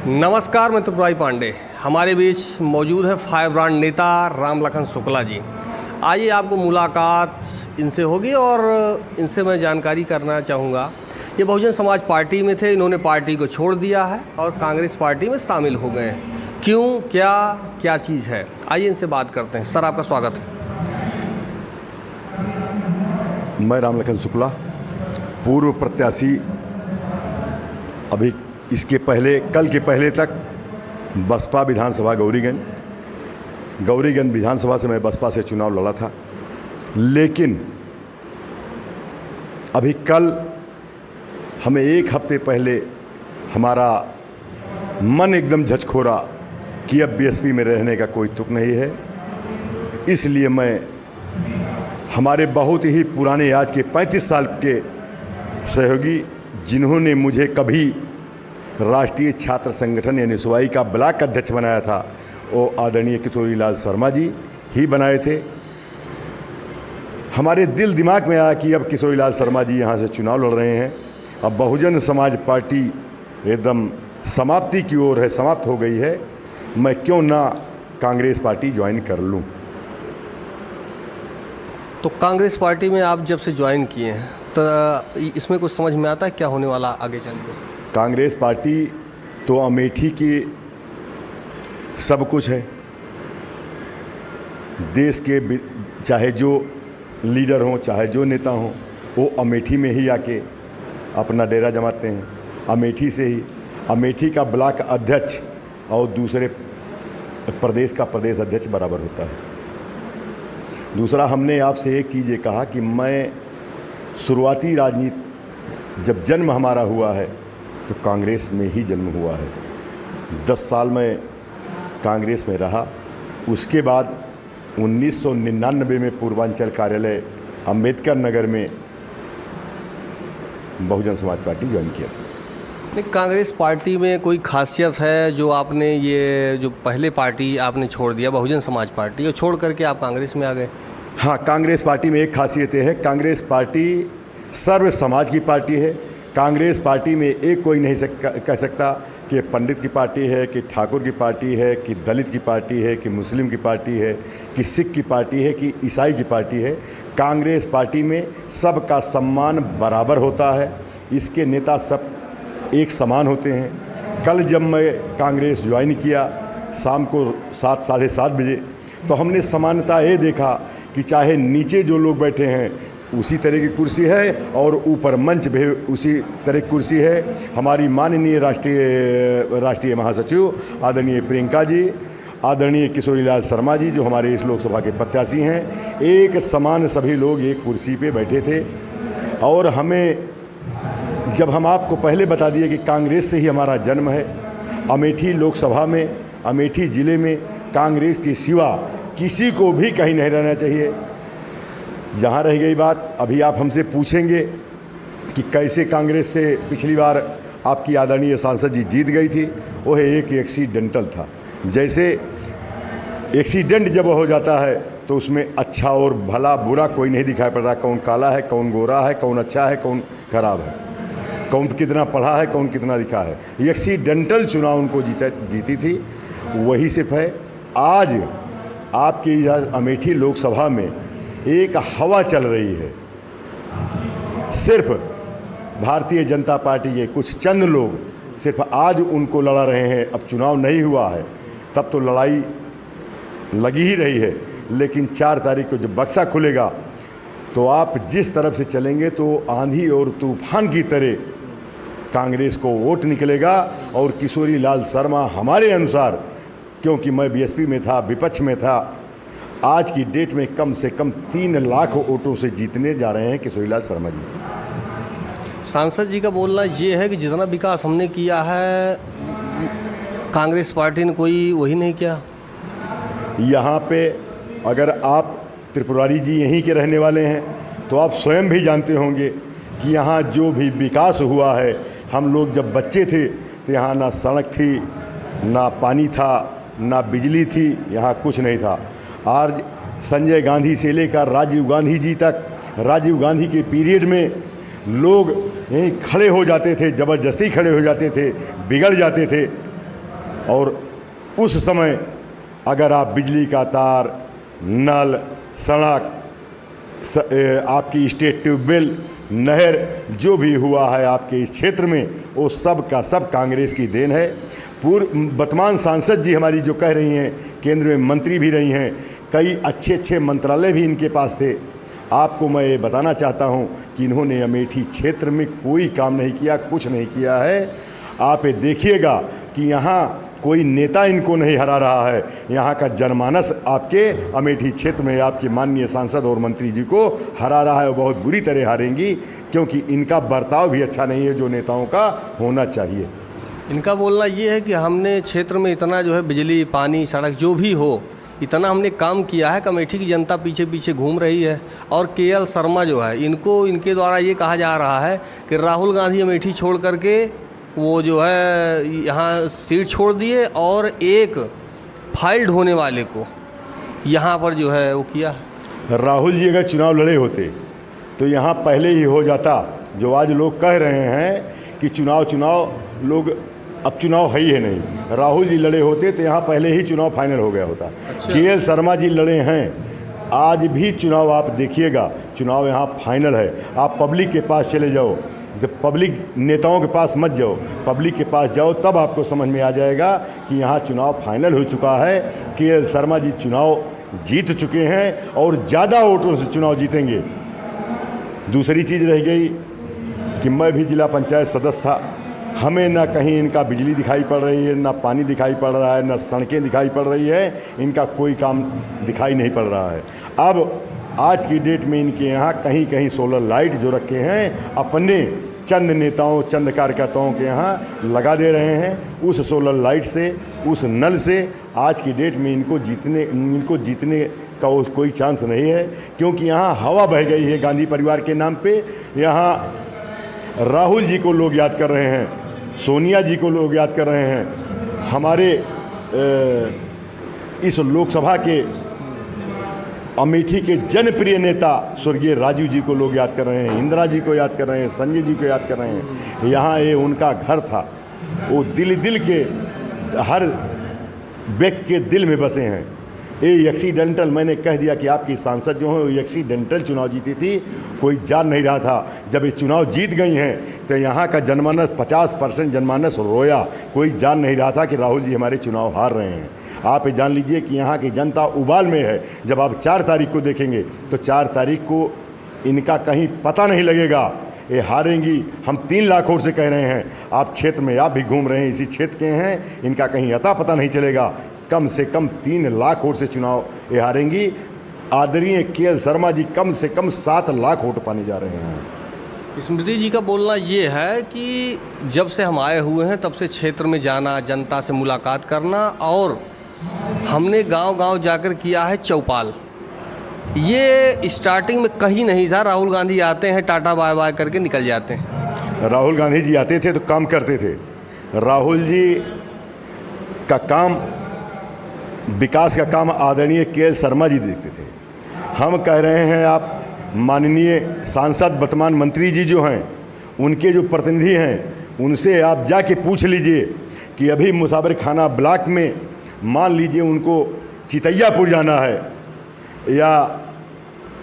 नमस्कार, मैं त्रिपुरारी पांडे। हमारे बीच मौजूद है फायर ब्रांड नेता रामलखन शुक्ला जी। आइए आपको मुलाकात इनसे होगी और इनसे मैं जानकारी करना चाहूँगा। ये बहुजन समाज पार्टी में थे, इन्होंने पार्टी को छोड़ दिया है और कांग्रेस पार्टी में शामिल हो गए हैं। क्यों, क्या चीज़ है, आइए इनसे बात करते हैं। सर, आपका स्वागत है। मैं रामलखन शुक्ला, पूर्व प्रत्याशी, अभी इसके पहले कल के पहले तक बसपा विधानसभा गौरीगंज विधानसभा से मैं बसपा से चुनाव लड़ा था। लेकिन अभी कल हमें एक हफ्ते पहले हमारा मन एकदम झकझोरा कि अब बीएसपी में रहने का कोई तुक नहीं है। इसलिए मैं हमारे बहुत ही पुराने, आज के 35 साल के सहयोगी, जिन्होंने मुझे कभी राष्ट्रीय छात्र संगठन यानी सुवाई का ब्लॉक अध्यक्ष बनाया था, वो आदरणीय किशोरी लाल शर्मा जी ही बनाए थे। हमारे दिल दिमाग में आया कि अब किशोरी लाल शर्मा जी यहाँ से चुनाव लड़ रहे हैं, अब बहुजन समाज पार्टी एकदम समाप्ति की ओर है, समाप्त हो गई है, मैं क्यों ना कांग्रेस पार्टी ज्वाइन कर लूँ। तो कांग्रेस पार्टी में आप जब से ज्वाइन किए हैं तो इसमें कुछ समझ में आता है क्या होने वाला आगे चल के? कांग्रेस पार्टी तो अमेठी की सब कुछ है। देश के चाहे जो लीडर हों, चाहे जो नेता हों, वो अमेठी में ही आके अपना डेरा जमाते हैं। अमेठी से ही अमेठी का ब्लॉक अध्यक्ष और दूसरे प्रदेश का प्रदेश अध्यक्ष बराबर होता है। दूसरा, हमने आपसे एक चीज़ ये कहा कि मैं शुरुआती राजनीति, जब जन्म हमारा हुआ है तो कांग्रेस में ही जन्म हुआ है। 10 साल में कांग्रेस में रहा। उसके बाद 1999 में पूर्वांचल कार्यालय अंबेडकर नगर में बहुजन समाज पार्टी ज्वाइन किया था। नहीं, कांग्रेस पार्टी में कोई खासियत है जो आपने, ये जो पहले पार्टी आपने छोड़ दिया बहुजन समाज पार्टी, और छोड़ करके आप कांग्रेस में आ गए? हाँ, कांग्रेस पार्टी में एक खासियत है, कांग्रेस पार्टी सर्व समाज की पार्टी है। कांग्रेस पार्टी में एक कोई नहीं कह सकता कि पंडित की पार्टी है, कि ठाकुर की पार्टी है, कि दलित की पार्टी है, कि मुस्लिम की पार्टी है, कि सिख की पार्टी है, कि ईसाई की पार्टी है। कांग्रेस पार्टी में सबका सम्मान बराबर होता है। इसके नेता सब एक समान होते हैं। कल जब मैं कांग्रेस ज्वाइन किया शाम को 7, साढ़े 7 बजे, तो हमने समानता ये देखा कि चाहे नीचे जो लोग बैठे हैं उसी तरह की कुर्सी है और ऊपर मंच भी उसी तरह की कुर्सी है। हमारी माननीय राष्ट्रीय महासचिव आदरणीय प्रियंका जी, आदरणीय किशोरी लाल शर्मा जी, जो हमारे इस लोकसभा के प्रत्याशी हैं, एक समान सभी लोग एक कुर्सी पे बैठे थे। और हमें, जब हम आपको पहले बता दिए कि कांग्रेस से ही हमारा जन्म है, अमेठी लोकसभा में, अमेठी ज़िले में कांग्रेस के सिवा किसी को भी कहीं नहीं रहना चाहिए। जहाँ रह गई बात, अभी आप हमसे पूछेंगे कि कैसे कांग्रेस से पिछली बार आपकी आदरणीय सांसद जी जीत गई थी, वो है एक एक्सीडेंटल था। जैसे एक्सीडेंट जब हो जाता है तो उसमें अच्छा और भला बुरा कोई नहीं दिखाई पड़ता, कौन काला है, कौन गोरा है, कौन अच्छा है, कौन खराब है, कौन कितना पढ़ा है, कौन कितना लिखा है। एक्सीडेंटल चुनाव उनको जीती थी, वही सिर्फ है। आज आपकी अमेठी लोकसभा में एक हवा चल रही है। सिर्फ भारतीय जनता पार्टी के कुछ चंद लोग सिर्फ आज उनको लड़ा रहे हैं। अब चुनाव नहीं हुआ है, तब तो लड़ाई लगी ही रही है। लेकिन 4 तारीख को जब बक्सा खुलेगा तो आप जिस तरफ से चलेंगे तो आंधी और तूफान की तरह कांग्रेस को वोट निकलेगा। और किशोरी लाल शर्मा हमारे अनुसार, क्योंकि मैं बीएसपी में था, विपक्ष में था, आज की डेट में कम से कम 3 लाख वोटों से जीतने जा रहे हैं किशोरी लाल शर्मा जी। सांसद जी का बोलना ये है कि जितना विकास हमने किया है कांग्रेस पार्टी ने कोई वही नहीं किया। यहाँ पे अगर आप त्रिपुरारी जी यहीं के रहने वाले हैं तो आप स्वयं भी जानते होंगे कि यहाँ जो भी विकास हुआ है, हम लोग जब बच्चे थे तो यहाँ ना सड़क थी, ना पानी था, ना बिजली थी, यहाँ कुछ नहीं था। आज संजय गांधी से लेकर राजीव गांधी जी तक, राजीव गांधी के पीरियड में लोग यहीं खड़े हो जाते थे, ज़बरदस्ती खड़े हो जाते थे, बिगड़ जाते थे, और उस समय अगर आप बिजली का तार, नल, सड़क, आपकी स्टेट ट्यूबवेल, नहर जो भी हुआ है आपके इस क्षेत्र में, वो सब का सब कांग्रेस की देन है। वर्तमान सांसद जी हमारी जो कह रही हैं, केंद्र में मंत्री भी रही हैं, कई अच्छे अच्छे मंत्रालय भी इनके पास थे। आपको मैं ये बताना चाहता हूँ कि इन्होंने अमेठी क्षेत्र में कोई काम नहीं किया, कुछ नहीं किया है। आप ये देखिएगा कि यहाँ कोई नेता इनको नहीं हरा रहा है। यहाँ का जनमानस आपके अमेठी क्षेत्र में आपके माननीय सांसद और मंत्री जी को हरा रहा है। बहुत बुरी तरह हारेंगी, क्योंकि इनका बर्ताव भी अच्छा नहीं है जो नेताओं का होना चाहिए। इनका बोलना ये है कि हमने क्षेत्र में इतना जो है बिजली, पानी, सड़क जो भी हो, इतना हमने काम किया है कि अमेठी की जनता पीछे पीछे घूम रही है। और केएल शर्मा जो है, इनके द्वारा ये कहा जा रहा है कि राहुल गांधी अमेठी छोड़ करके वो जो है यहाँ सीट छोड़ दिए और एक फाइल ढोने वाले को यहाँ पर जो है वो किया। राहुल जी अगर चुनाव लड़े होते तो यहाँ पहले ही हो जाता। जो आज लोग कह रहे हैं कि चुनाव लोग, अब चुनाव है ही है नहीं। राहुल जी लड़े होते तो यहाँ पहले ही चुनाव फाइनल हो गया होता। केएल शर्मा जी लड़े हैं, आज भी चुनाव आप देखिएगा, चुनाव यहाँ फाइनल है। आप पब्लिक के पास चले जाओ, जब पब्लिक नेताओं के पास मत जाओ, पब्लिक के पास जाओ, तब आपको समझ में आ जाएगा कि यहाँ चुनाव फाइनल हो चुका है। केएल शर्मा जी चुनाव जीत चुके हैं और ज़्यादा वोटों से चुनाव जीतेंगे। दूसरी चीज़ रह गई कि मैं भी जिला पंचायत सदस्य था, हमें ना कहीं इनका बिजली दिखाई पड़ रही है, ना पानी दिखाई पड़ रहा है, ना सड़कें दिखाई पड़ रही है, इनका कोई काम दिखाई नहीं पड़ रहा है। अब आज की डेट में इनके यहाँ कहीं कहीं सोलर लाइट जो रखे हैं अपने चंद नेताओं, चंद कार्यकर्ताओं के यहाँ लगा दे रहे हैं। उस सोलर लाइट से, उस नल से आज की डेट में इनको जीतने का कोई चांस नहीं है, क्योंकि यहाँ हवा बह गई है गांधी परिवार के नाम पे। यहाँ राहुल जी को लोग याद कर रहे हैं, सोनिया जी को लोग याद कर रहे हैं, हमारे इस लोकसभा के अमेठी के जनप्रिय नेता स्वर्गीय राजू जी को लोग याद कर रहे हैं, इंदिरा जी को याद कर रहे हैं, संजय जी को याद कर रहे हैं। यहाँ ये उनका घर था, वो दिल के हर व्यक्ति के दिल में बसे हैं। ये एक्सीडेंटल, मैंने कह दिया कि आपकी सांसद जो है वो एक्सीडेंटल चुनाव जीती थी, कोई जान नहीं रहा था। जब ये चुनाव जीत गई हैं तो यहाँ का जनमानस 50% जनमानस रोया, कोई जान नहीं रहा था कि राहुल जी हमारे चुनाव हार रहे हैं। आप ये जान लीजिए कि यहाँ की जनता उबाल में है। जब आप 4 तारीख को देखेंगे तो 4 तारीख को इनका कहीं पता नहीं लगेगा, ये हारेंगी। हम 3 लाख वोट से कह रहे हैं, आप क्षेत्र में आप भी घूम रहे हैं, इसी क्षेत्र के हैं, इनका कहीं अता पता नहीं चलेगा। कम से कम 3 लाख वोट से चुनाव ये हारेंगी। आदरणीय केएल शर्मा जी कम से कम 7 लाख वोट पाने जा रहे हैं। स्मृति जी का बोलना ये है कि जब से हम आए हुए हैं तब से क्षेत्र में जाना, जनता से मुलाकात करना, और हमने गांव-गांव जाकर किया है चौपाल। ये स्टार्टिंग में कहीं नहीं था। राहुल गांधी आते हैं, टाटा बाय बाय करके निकल जाते हैं। राहुल गांधी जी आते थे तो काम करते थे। राहुल जी का काम, विकास का काम आदरणीय केएल शर्मा जी देखते थे। हम कह रहे हैं, आप माननीय सांसद वर्तमान मंत्री जी जो हैं, उनके जो प्रतिनिधि हैं, उनसे आप जाके पूछ लीजिए कि अभी मुसाफिर खाना ब्लॉक में मान लीजिए उनको चितैयापुर जाना है या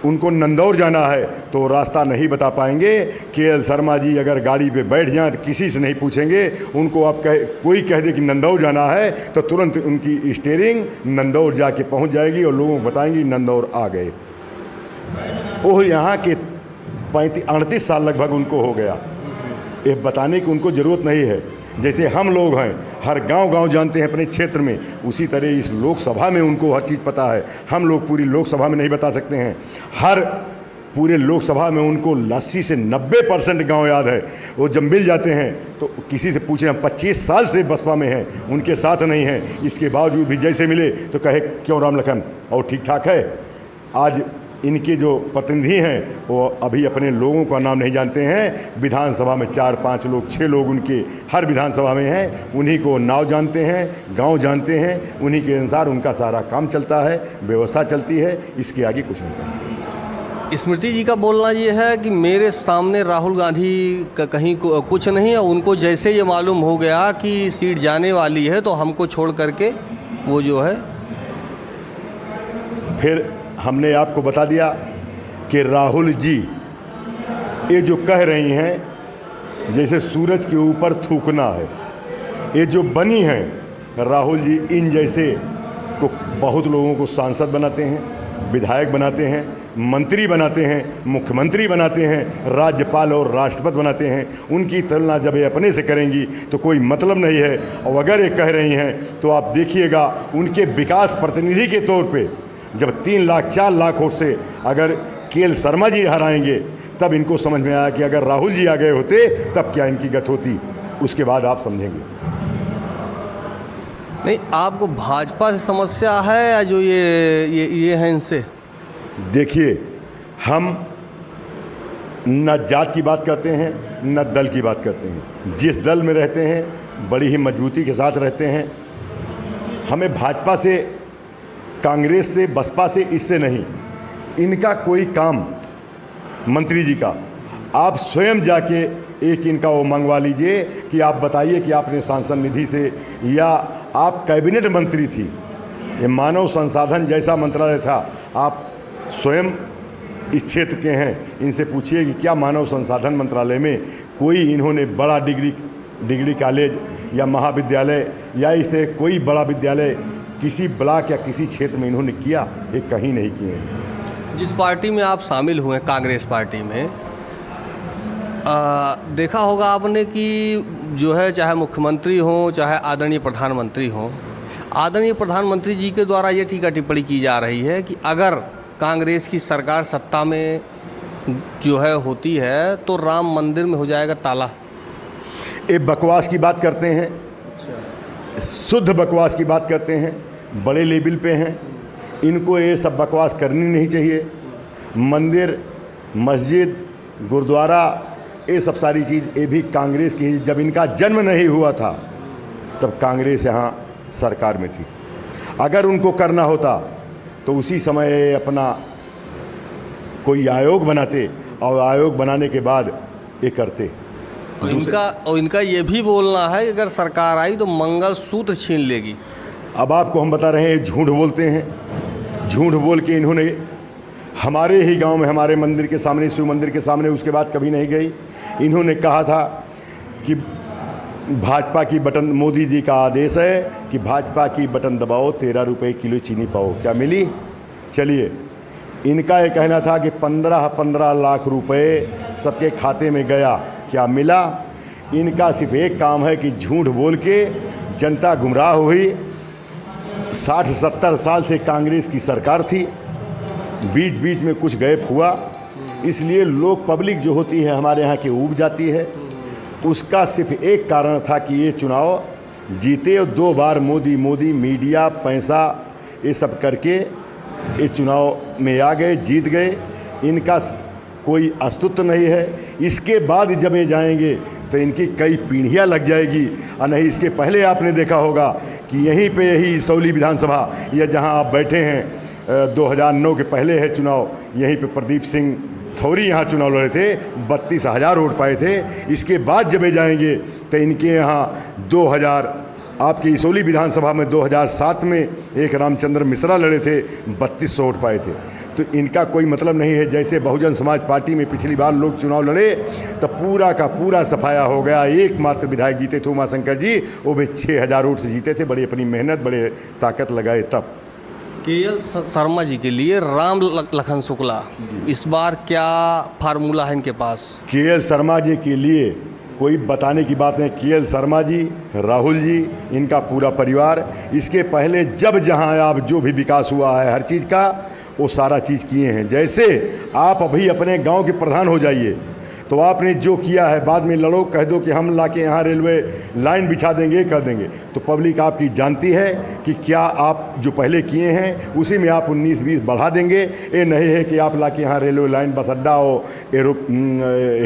उनको नंदौर जाना है तो रास्ता नहीं बता पाएंगे। केएल शर्मा जी अगर गाड़ी पे बैठ जाएं तो किसी से नहीं पूछेंगे। उनको आप कोई कह दे कि नंदौर जाना है तो तुरंत उनकी स्टीयरिंग नंदौर जाके पहुंच जाएगी और लोगों को बताएंगी नंदौर आ गए। वो यहाँ के 38 साल लगभग उनको हो गया। ये बताने की उनको ज़रूरत नहीं है। जैसे हम लोग हैं, हर गांव-गांव जानते हैं अपने क्षेत्र में, उसी तरह इस लोकसभा में उनको हर चीज़ पता है। हम लोग पूरी लोकसभा में नहीं बता सकते हैं। हर पूरे लोकसभा में उनको 80 से 90% गांव याद है। वो जब मिल जाते हैं तो किसी से पूछे, हम 25 साल से बसपा में हैं, उनके साथ नहीं हैं, इसके बावजूद भी जैसे मिले तो कहे क्यों राम लखन और ठीक ठाक है। आज इनके जो प्रतिनिधि हैं वो अभी अपने लोगों का नाम नहीं जानते हैं। विधानसभा में 4-5 लोग, 6 लोग उनके हर विधानसभा में हैं, उन्हीं को नाव जानते हैं, गांव जानते हैं, उन्हीं के अनुसार उनका सारा काम चलता है, व्यवस्था चलती है। इसके आगे कुछ नहीं करना। स्मृति जी का बोलना ये है कि मेरे सामने राहुल गांधी का कहीं कुछ नहीं है, उनको जैसे ये मालूम हो गया कि सीट जाने वाली है तो हमको छोड़ करके वो जो है। फिर हमने आपको बता दिया कि राहुल जी ये जो कह रही हैं जैसे सूरज के ऊपर थूकना है, ये जो बनी हैं राहुल जी इन जैसे को बहुत लोगों को सांसद बनाते हैं, विधायक बनाते हैं, मंत्री बनाते हैं, मुख्यमंत्री बनाते हैं, राज्यपाल और राष्ट्रपति बनाते हैं। उनकी तुलना जब ये अपने से करेंगी तो कोई मतलब नहीं है। और अगर ये कह रही हैं तो आप देखिएगा उनके विकास प्रतिनिधि के तौर पे जब 3 लाख 4 लाख वोट से अगर के.एल. शर्मा जी हराएंगे तब इनको समझ में आया कि अगर राहुल जी आ गए होते तब क्या इनकी गत होती। उसके बाद आप समझेंगे। नहीं, आपको भाजपा से समस्या है या जो ये है इनसे? देखिए, हम न जात की बात करते हैं न दल की बात करते हैं। जिस दल में रहते हैं बड़ी ही मजबूती के साथ रहते हैं। हमें भाजपा से, कांग्रेस से, बसपा से, इससे नहीं। इनका कोई काम मंत्री जी का आप स्वयं जाके एक इनका वो मंगवा लीजिए कि आप बताइए कि आपने सांसद निधि से, या आप कैबिनेट मंत्री थी, ये मानव संसाधन जैसा मंत्रालय था, आप स्वयं इस क्षेत्र के हैं, इनसे पूछिए कि क्या मानव संसाधन मंत्रालय में कोई इन्होंने बड़ा डिग्री कॉलेज या महाविद्यालय या इस तरह कोई बड़ा विद्यालय किसी ब्लॉक या किसी क्षेत्र में इन्होंने किया? ये कहीं नहीं किए हैं। जिस पार्टी में आप शामिल हुए, कांग्रेस पार्टी में, देखा होगा आपने कि जो है चाहे मुख्यमंत्री हों चाहे आदरणीय प्रधानमंत्री हों, आदरणीय प्रधानमंत्री जी के द्वारा ये टीका टिप्पणी की जा रही है कि अगर कांग्रेस की सरकार सत्ता में जो है होती है तो राम मंदिर में हो जाएगा ताला। ये बकवास की बात करते हैं, शुद्ध बकवास की बात करते हैं, बड़े लेवल पे हैं। इनको ये सब बकवास करनी नहीं चाहिए। मंदिर, मस्जिद, गुरुद्वारा, ये सब सारी चीज़ ये भी कांग्रेस की। जब इनका जन्म नहीं हुआ था तब कांग्रेस यहाँ सरकार में थी। अगर उनको करना होता तो उसी समय अपना कोई आयोग बनाते और आयोग बनाने के बाद ये करते। और इनका ये भी बोलना है कि अगर सरकार आई तो मंगलसूत्र छीन लेगी। अब आपको हम बता रहे हैं, झूठ बोलते हैं। झूठ बोल के इन्होंने हमारे ही गांव में, हमारे मंदिर के सामने, शिव मंदिर के सामने, उसके बाद कभी नहीं गई। इन्होंने कहा था कि भाजपा की बटन, मोदी जी का आदेश है कि भाजपा की बटन दबाओ 13 रुपये किलो चीनी पाओ। क्या मिली? चलिए, इनका ये कहना था कि 15 लाख रुपए सबके खाते में गया। क्या मिला? इनका सिर्फ एक काम है कि झूठ बोल के जनता गुमराह हुई। 60-70 साल से कांग्रेस की सरकार थी, बीच बीच में कुछ गैप हुआ, इसलिए लोग, पब्लिक जो होती है हमारे यहाँ की ऊब जाती है। उसका सिर्फ एक कारण था कि ये चुनाव जीते और 2 बार मोदी मीडिया, पैसा, ये सब करके ये चुनाव में आ गए, जीत गए। इनका कोई अस्तित्व नहीं है। इसके बाद जब ये जाएंगे तो इनकी कई पीढ़ियाँ लग जाएगी। और नहीं, इसके पहले आपने देखा होगा कि यहीं पे, यही इसौली विधानसभा, या जहां आप बैठे हैं, 2009 के पहले है चुनाव, यहीं पे प्रदीप सिंह थौरी यहाँ चुनाव लड़े थे, 32,000 वोट पाए थे। इसके बाद जब ये जाएंगे तो इनके यहाँ 2000, आपकी इसौली विधानसभा में 2007 में एक रामचंद्र मिश्रा लड़े थे, 3200 वोट पाए थे। तो इनका कोई मतलब नहीं है। जैसे बहुजन समाज पार्टी में पिछली बार लोग चुनाव लड़े तो पूरा का पूरा सफाया हो गया। एकमात्र विधायक जीते थे उमाशंकर जी, वो भी 6000 वोट से जीते थे। बड़ी अपनी मेहनत, बड़े ताकत लगाए तब। के.एल. शर्मा जी के लिए राम लखन शुक्ला, इस बार क्या फार्मूला है इनके पास? के.एल. शर्मा जी के लिए कोई बताने की बात नहीं। के.एल. शर्मा जी, राहुल जी, इनका पूरा परिवार, इसके पहले जब जहां आप जो भी विकास हुआ है हर चीज़ का, वो सारा चीज़ किए हैं। जैसे आप अभी अपने गांव के प्रधान हो जाइए तो आपने जो किया है, बाद में लड़ो, कह दो कि हम लाके यहाँ रेलवे लाइन बिछा देंगे, कर देंगे, तो पब्लिक आपकी जानती है कि क्या आप जो पहले किए हैं उसी में आप 19-20 बढ़ा देंगे। ये नहीं है कि आप लाके यहाँ रेलवे लाइन, बस अड्डा और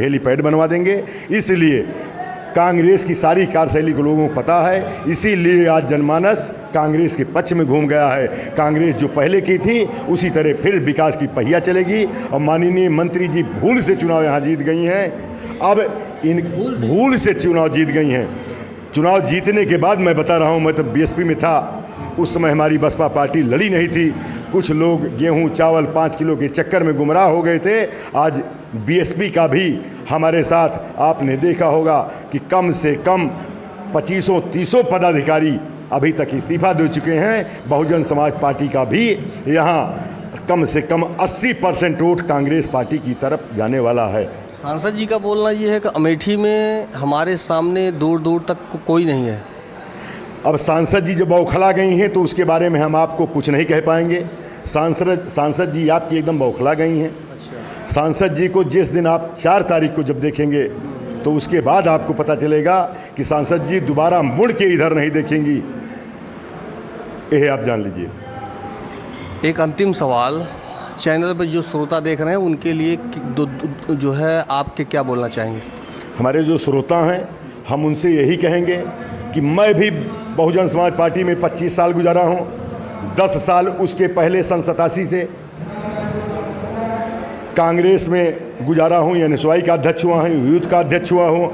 हेलीपैड बनवा देंगे। इसलिए कांग्रेस की सारी कार्यशैली को लोगों को पता है, इसीलिए आज जनमानस कांग्रेस के पक्ष में घूम गया है। कांग्रेस जो पहले की थी उसी तरह फिर विकास की पहिया चलेगी। और माननीय मंत्री जी भूल से चुनाव यहाँ जीत गई हैं। अब इन भूल से चुनाव जीत गई हैं। चुनाव जीतने के बाद मैं बता रहा हूँ, मैं तो बीएसपी में था, उस समय हमारी बसपा पार्टी लड़ी नहीं थी। कुछ लोग गेहूं चावल 5 किलो के चक्कर में गुमराह हो गए थे। आज बीएसपी का भी हमारे साथ आपने देखा होगा कि कम से कम 2500-30 पदाधिकारी अभी तक इस्तीफा दे चुके हैं। बहुजन समाज पार्टी का भी यहाँ कम से कम 80% वोट कांग्रेस पार्टी की तरफ जाने वाला है। सांसद जी का बोलना ये है कि अमेठी में हमारे सामने दूर दूर तक कोई नहीं है। अब सांसद जी जो बौखला गई हैं तो उसके बारे में हम आपको कुछ नहीं कह पाएंगे। सांसद जी आपकी एकदम बौखला गई हैं। सांसद जी को जिस दिन आप 4 तारीख को जब देखेंगे तो उसके बाद आपको पता चलेगा कि सांसद जी दोबारा मुड़ के इधर नहीं देखेंगी। यह आप जान लीजिए। एक अंतिम सवाल, चैनल पर जो श्रोता देख रहे हैं उनके लिए जो है आपके क्या बोलना चाहेंगे? हमारे जो श्रोता हैं हम उनसे यही कहेंगे कि मैं भी बहुजन समाज पार्टी में 25 साल गुजारा हूँ। 10 साल उसके पहले सन 87 से कांग्रेस में गुजारा हूँ, यानी सूबाई का अध्यक्ष हुआ हूँ, यूथ का अध्यक्ष हुआ हूँ।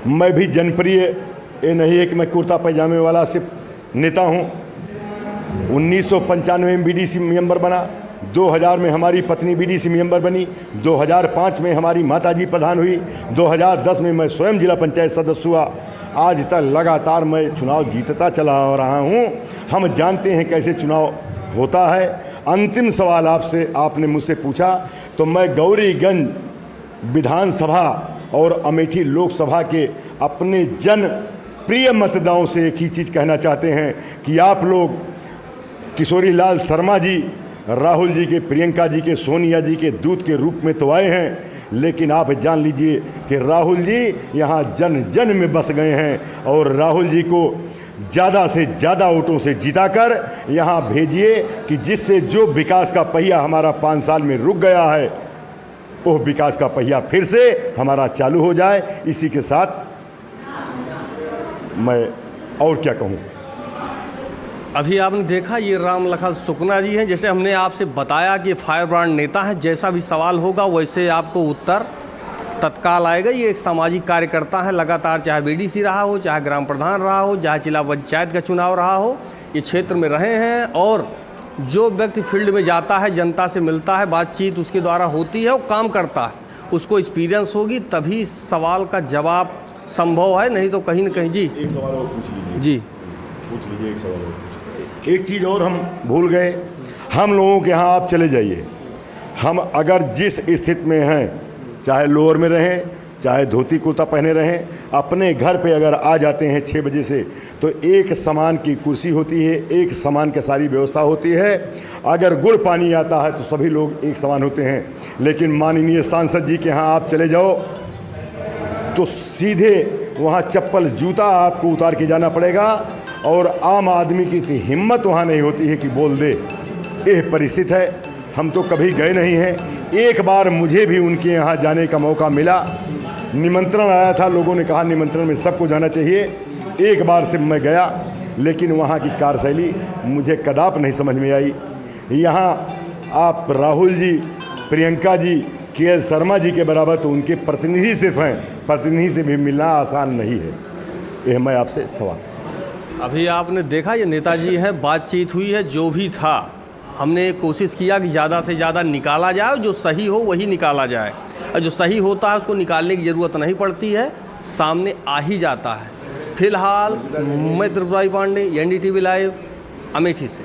मैं भी जनप्रिय ये नहीं है कि मैं कुर्ता पैजामे वाला सिर्फ नेता हूँ। 1995 में बीडीसी मेंबर बना, 2000 में हमारी पत्नी बीडीसी मेंबर बनी, 2005 में हमारी माताजी प्रधान हुई, 2010 में मैं स्वयं जिला पंचायत सदस्य हुआ। आज तक लगातार मैं चुनाव जीतता चला आ रहा हूँ। हम जानते हैं कैसे चुनाव होता है। अंतिम सवाल आपने मुझसे पूछा तो मैं गौरीगंज विधानसभा और अमेठी लोकसभा के अपने जन प्रिय मतदाताओं से एक ही चीज़ कहना चाहते हैं कि आप लोग किशोरी लाल शर्मा जी, राहुल जी के, प्रियंका जी के, सोनिया जी के दूत के रूप में तो आए हैं, लेकिन आप जान लीजिए कि राहुल जी यहाँ जन जन में बस गए हैं। और राहुल जी को ज़्यादा से ज़्यादा वोटों से जिताकर यहाँ भेजिए कि जिससे जो विकास का पहिया हमारा 5 साल में रुक गया है वो विकास का पहिया फिर से हमारा चालू हो जाए। इसी के साथ मैं और क्या कहूँ। अभी आपने देखा ये राम लखन सुकना जी हैं। जैसे हमने आपसे बताया कि फायर ब्रांड नेता है, जैसा भी सवाल होगा वैसे आपको उत्तर तत्काल आएगा। ये एक सामाजिक कार्यकर्ता है, लगातार चाहे बीडीसी रहा हो, चाहे ग्राम प्रधान रहा हो, चाहे जिला पंचायत का चुनाव रहा हो, ये क्षेत्र में रहे हैं। और जो व्यक्ति फील्ड में जाता है, जनता से मिलता है, बातचीत उसके द्वारा होती है, वो काम करता है, उसको एक्सपीरियंस होगी तभी सवाल का जवाब संभव है, नहीं तो कहीं न कहीं। जी एक सवाल और पूछ लीजिए। जी पूछ लीजिए एक सवाल और। एक चीज़ और हम भूल गए, हम लोगों के यहाँ आप चले जाइए, हम अगर जिस स्थिति में हैं, चाहे लोअर में रहें, चाहे धोती कुर्ता पहने रहें, अपने घर पे अगर आ जाते हैं 6 बजे से तो एक समान की कुर्सी होती है, एक समान की सारी व्यवस्था होती है। अगर गुड़ पानी आता है तो सभी लोग एक समान होते हैं। लेकिन माननीय सांसद जी के यहाँ आप चले जाओ तो सीधे वहाँ चप्पल जूता आपको उतार के जाना पड़ेगा और आम आदमी की इतनी हिम्मत वहाँ नहीं होती है कि बोल दे। यह परिस्थिति है। हम तो कभी गए नहीं हैं। एक बार मुझे भी उनके यहाँ जाने का मौका मिला, निमंत्रण आया था, लोगों ने कहा निमंत्रण में सबको जाना चाहिए। एक बार से मैं गया, लेकिन वहाँ की कार्यशैली मुझे कदाप नहीं समझ में आई। यहाँ आप राहुल जी, प्रियंका जी, के शर्मा जी के बराबर तो उनके प्रतिनिधि सिर्फ हैं, प्रतिनिधि से भी मिलना आसान नहीं है। यह मैं आपसे सवाल। अभी आपने देखा ये नेताजी हैं, बातचीत हुई है, जो भी था हमने कोशिश किया कि ज़्यादा से ज़्यादा निकाला जाए, जो सही हो वही निकाला जाए, और जो सही होता है उसको निकालने की ज़रूरत नहीं पड़ती है, सामने आ ही जाता है। फिलहाल मैं त्रिपुरारी पांडे, NDTV लाइव, अमेठी से।